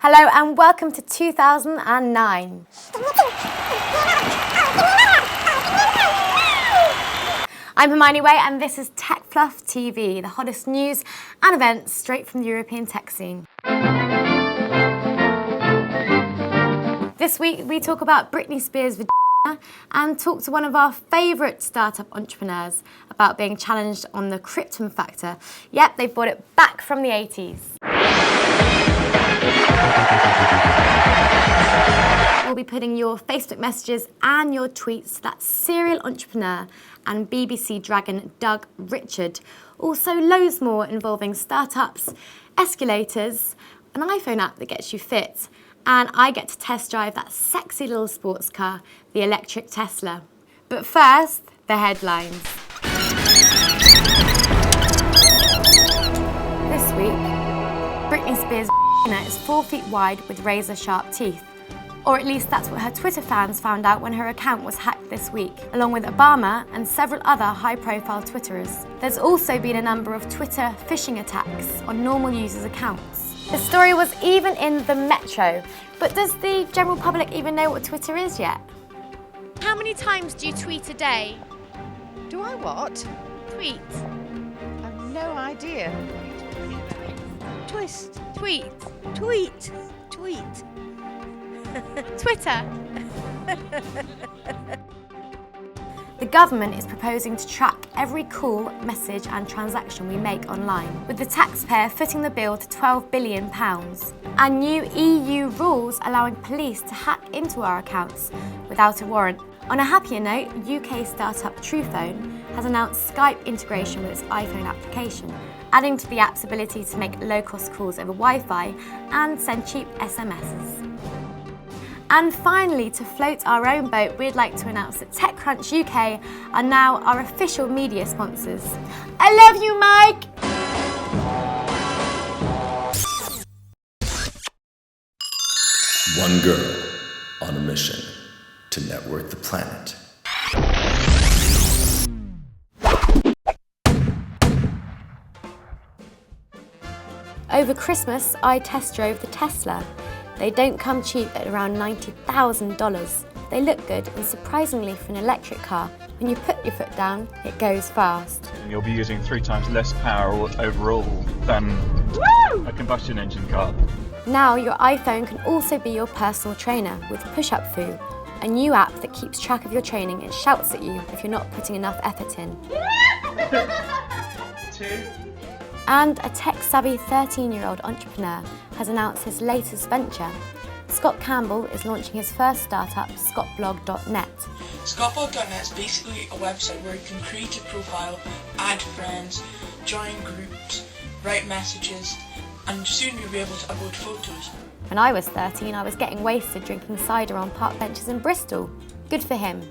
Hello and welcome to 2009. I'm Hermione Way and this is TechfluffTV, the hottest news and events straight from the European tech scene. This week we talk about Britney Spears' vagina and talk to one of our favourite startup entrepreneurs about being challenged on the krypton factor. Yep, they brought it back from the 80s. We'll be putting your Facebook messages and your tweets to that serial entrepreneur and BBC dragon Doug Richard. Also loads more involving startups, escalators, an iPhone app that gets you fit, and I get to test drive that sexy little sports car, the electric Tesla. But first, the headlines. This week, Britney Spears' is 4 feet wide with razor-sharp teeth. Or at least that's what her Twitter fans found out when her account was hacked this week, along with Obama and several other high-profile Twitterers. There's also been a number of Twitter phishing attacks on normal users' accounts. The story was even in the Metro, but does the general public even know what Twitter is yet? How many times do you tweet a day? Do I what? Tweet. I've no idea. Twist. Tweet. Tweet. Tweet. Twitter. The government is proposing to track every call, message and transaction we make online, with the taxpayer footing the bill to £12 billion, and new EU rules allowing police to hack into our accounts without a warrant. On a happier note, UK startup Truephone has announced Skype integration with its iPhone application, adding to the app's ability to make low-cost calls over Wi-Fi and send cheap SMSs. And finally, to float our own boat, we'd like to announce that TechCrunch UK are now our official media sponsors. I love you, Mike! One girl on a mission to network the planet. Over Christmas, I test drove the Tesla. They don't come cheap at around $90,000. They look good, and surprisingly for an electric car, when you put your foot down, it goes fast. You'll be using 3 times less power overall than a combustion engine car. Now your iPhone can also be your personal trainer with Push-Up Foo, a new app that keeps track of your training and shouts at you if you're not putting enough effort in. 2. And a tech-savvy 13-year-old entrepreneur has announced his latest venture. Scott Campbell is launching his first startup, scottblog.net. Scottblog.net is basically a website where you can create a profile, add friends, join groups, write messages, and soon you'll be able to upload photos. When I was 13, I was getting wasted drinking cider on park benches in Bristol. Good for him.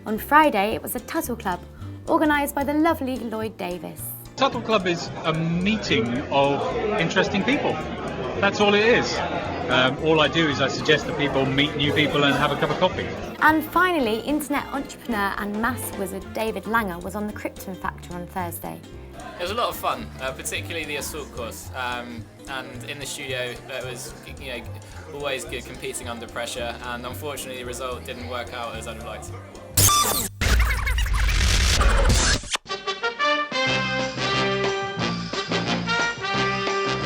On Friday, it was a Tuttle Club, organised by the lovely Lloyd Davis. Tuttle Club is a meeting of interesting people. That's all it is. All I do is I suggest that people meet new people and have a cup of coffee. And finally, internet entrepreneur and maths wizard David Langer was on the Krypton Factor on Thursday. It was a lot of fun, particularly the assault course. And in the studio, it was always good competing under pressure. And unfortunately, the result didn't work out as I'd have liked.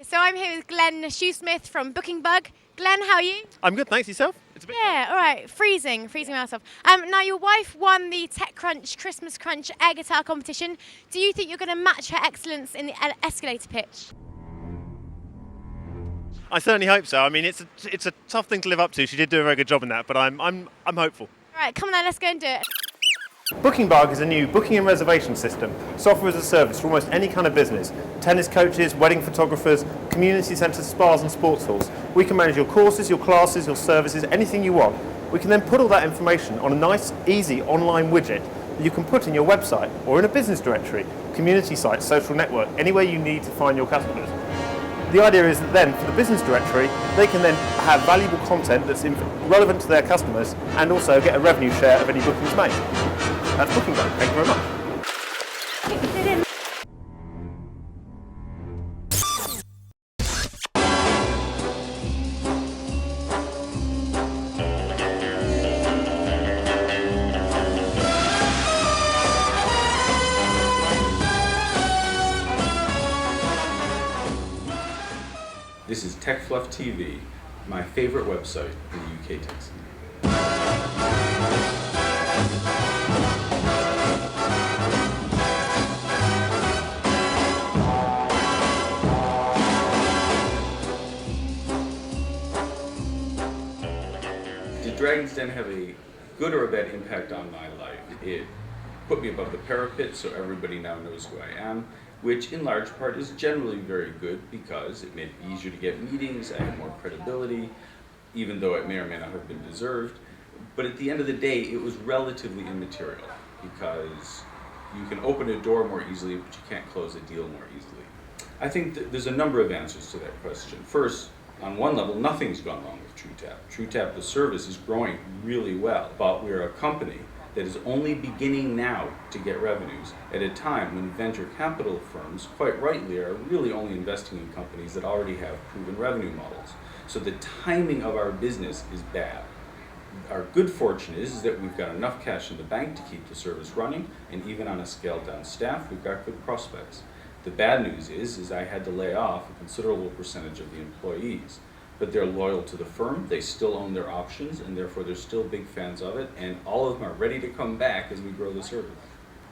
So I'm here with Glenn Shoesmith from Booking Bug. Glenn, how are you? I'm good, thanks. Yourself? It's a bit Yeah, all right. Freezing myself. Now, your wife won the TechCrunch Christmas Crunch air guitar competition. Do you think you're going to match her excellence in the escalator pitch? I certainly hope so. I mean, it's a tough thing to live up to. She did do a very good job in that, but I'm hopeful. All right, come on then, let's go and do it. Booking Bug is a new booking and reservation system, software as a service for almost any kind of business. Tennis coaches, wedding photographers, community centres, spas and sports halls. We can manage your courses, your classes, your services, anything you want. We can then put all that information on a nice, easy online widget that you can put in your website or in a business directory, community site, social network, anywhere you need to find your customers. The idea is that then, for the business directory, they can then have valuable content that's relevant to their customers and also get a revenue share of any bookings made. That's Booking Bug. Thank you very much. This is TechfluffTV, my favorite website in the UK tech scene. Did Dragon's Den have a good or a bad impact on my life? It put me above the parapet so everybody now knows who I am, which in large part is generally very good because it made it easier to get meetings, I had more credibility, even though it may or may not have been deserved. But at the end of the day, it was relatively immaterial because you can open a door more easily, but you can't close a deal more easily. I think there's a number of answers to that question. First, on one level, nothing's gone wrong with TrueTap. TrueTap, the service, is growing really well, but we're a company that is only beginning now to get revenues at a time when venture capital firms, quite rightly, are really only investing in companies that already have proven revenue models. So the timing of our business is bad. Our good fortune is that we've got enough cash in the bank to keep the service running, and even on a scaled down staff, we've got good prospects. The bad news is I had to lay off a considerable percentage of the employees, but they're loyal to the firm, they still own their options, and therefore they're still big fans of it, and all of them are ready to come back as we grow the service.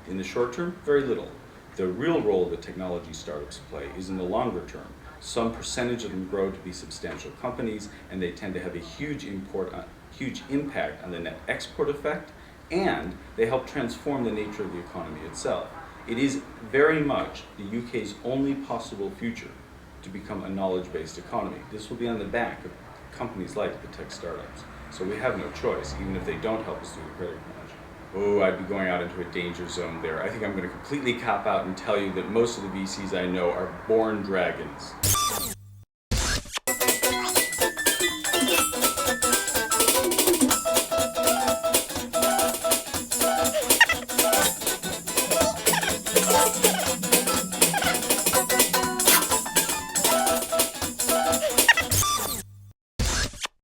In the short term, very little. The real role that technology startups play is in the longer term. Some percentage of them grow to be substantial companies, and they tend to have a huge impact on the net export effect, and they help transform the nature of the economy itself. It is very much the UK's only possible future to become a knowledge-based economy. This will be on the back of companies like the tech startups. So we have no choice, even if they don't help us do the credit crunch. Oh, I'd be going out into a danger zone there. I think I'm going to completely cop out and tell you that most of the VCs I know are born dragons.